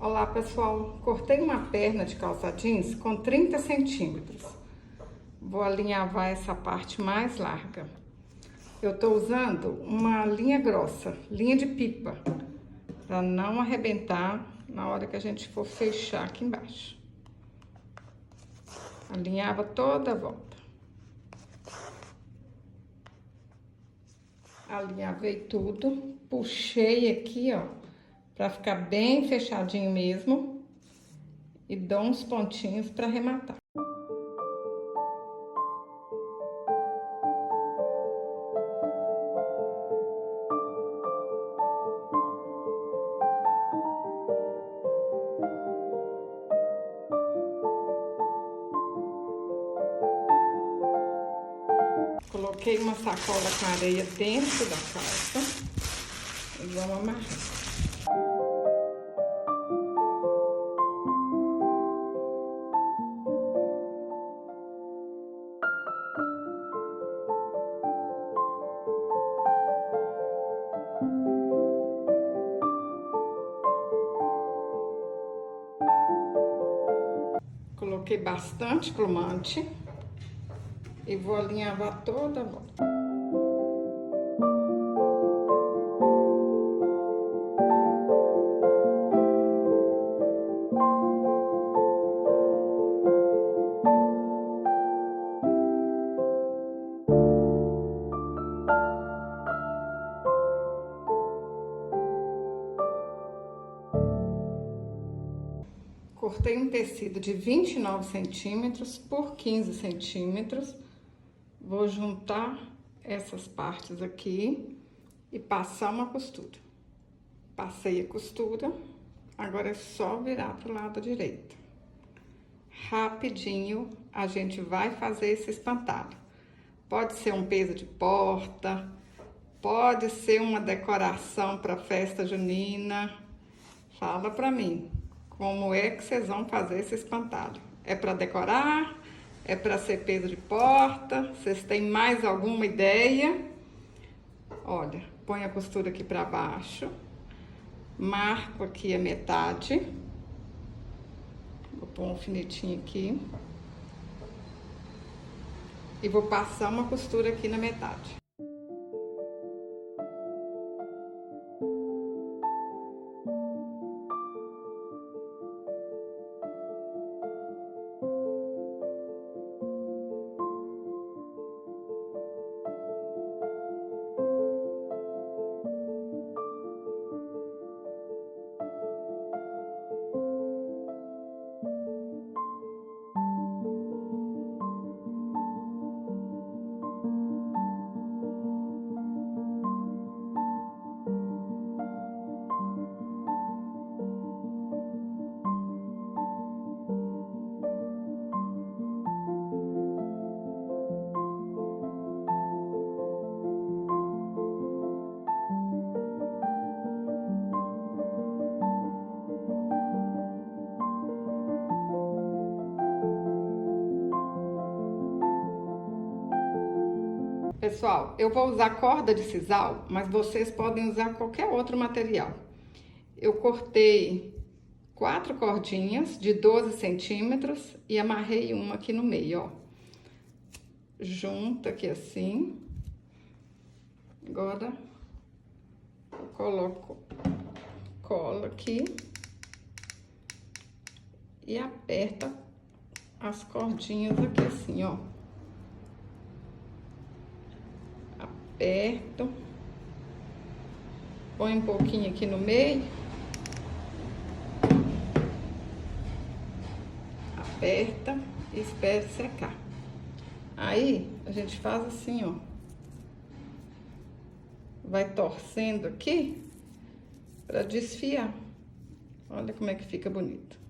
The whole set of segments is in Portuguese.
Olá pessoal, cortei uma perna de calça jeans com 30 centímetros. Vou alinhavar essa parte mais larga. Eu tô usando uma linha grossa, linha de pipa, para não arrebentar na hora que a gente for fechar aqui embaixo. Alinhava toda a volta. Alinhavei tudo, puxei aqui, ó, para ficar bem fechadinho mesmo, e dou uns pontinhos para arrematar. Coloquei uma sacola com areia dentro da calça e vamos amarrar. Coloquei bastante plumante e vou alinhavar toda a volta. Cortei um tecido de 29 centímetros por 15 centímetros. Vou juntar essas partes aqui e passar uma costura. Passei a costura, agora é só virar pro lado direito. Rapidinho a gente vai fazer esse espantalho. Pode ser um peso de porta, pode ser uma decoração para festa junina. Fala pra mim. Como é que vocês vão fazer esse espantalho? É para decorar? É para ser peso de porta? Vocês têm mais alguma ideia? Olha, põe a costura aqui para baixo. Marco aqui a metade. Vou pôr um alfinetinho aqui. E vou passar uma costura aqui na metade. Pessoal, eu vou usar corda de sisal, mas vocês podem usar qualquer outro material. Eu cortei 4 cordinhas de 12 centímetros e amarrei uma aqui no meio, ó. Junta aqui assim. Agora, eu coloco cola aqui e aperta as cordinhas aqui assim, ó. Aperto, põe um pouquinho aqui no meio, aperta e espera secar. Aí a gente faz assim, ó, vai torcendo aqui para desfiar. Olha como é que fica bonito.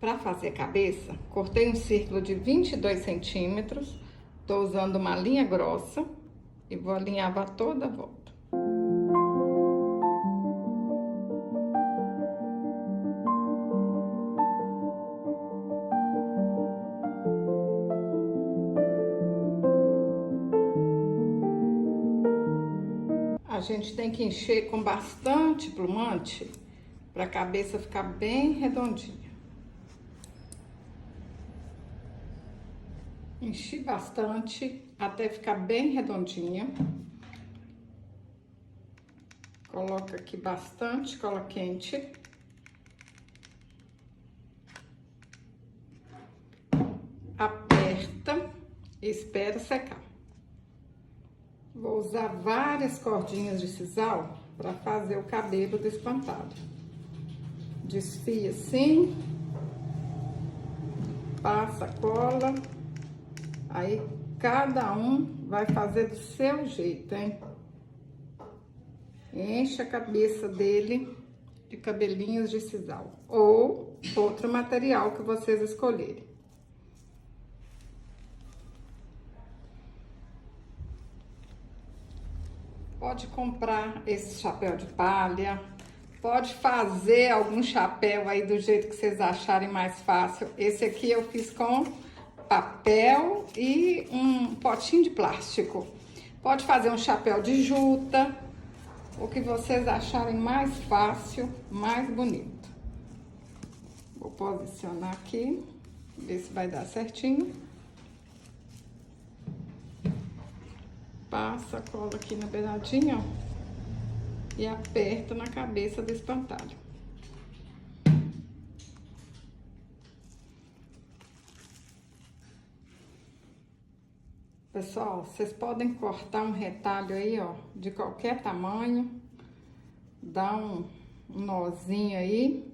Para fazer a cabeça, cortei um círculo de 22 centímetros, tô usando uma linha grossa e vou alinhavar toda a volta. gente tem que encher com bastante plumante para a cabeça ficar bem redondinha. Enchi bastante até ficar bem redondinha. Coloca aqui bastante cola quente. Aperta e espera secar. Vou usar várias cordinhas de sisal para fazer o cabelo do espantado. Desfia assim, passa a cola, aí cada um vai fazer do seu jeito, hein? Enche a cabeça dele de cabelinhos de sisal ou outro material que vocês escolherem. Pode comprar esse chapéu de palha, pode fazer algum chapéu aí do jeito que vocês acharem mais fácil. Esse aqui eu fiz com papel e um potinho de plástico. Pode fazer um chapéu de juta, o que vocês acharem mais fácil, mais bonito. Vou posicionar aqui, ver se vai dar certinho. Passa a cola aqui na beiradinha, ó, e aperta na cabeça do espantalho. Pessoal, vocês podem cortar um retalho aí, ó, de qualquer tamanho, dá um nozinho aí.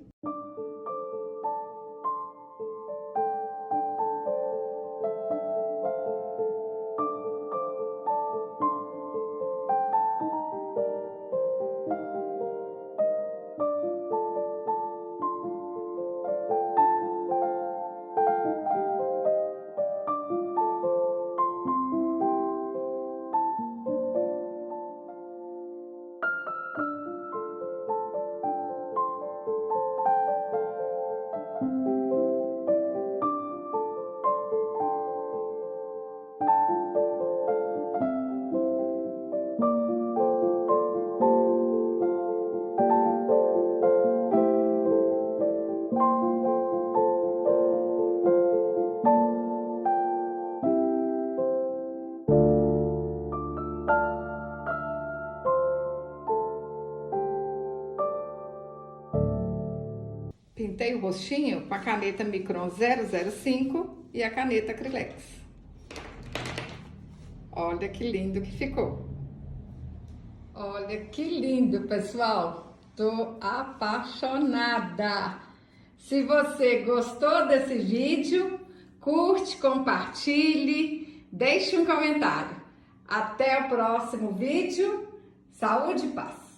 Pintei o rostinho com a caneta Micron 005 e a caneta Acrylex. Olha que lindo que ficou. Olha que lindo, pessoal. Tô apaixonada. Se você gostou desse vídeo, curte, compartilhe, deixe um comentário. Até o próximo vídeo. Saúde e paz.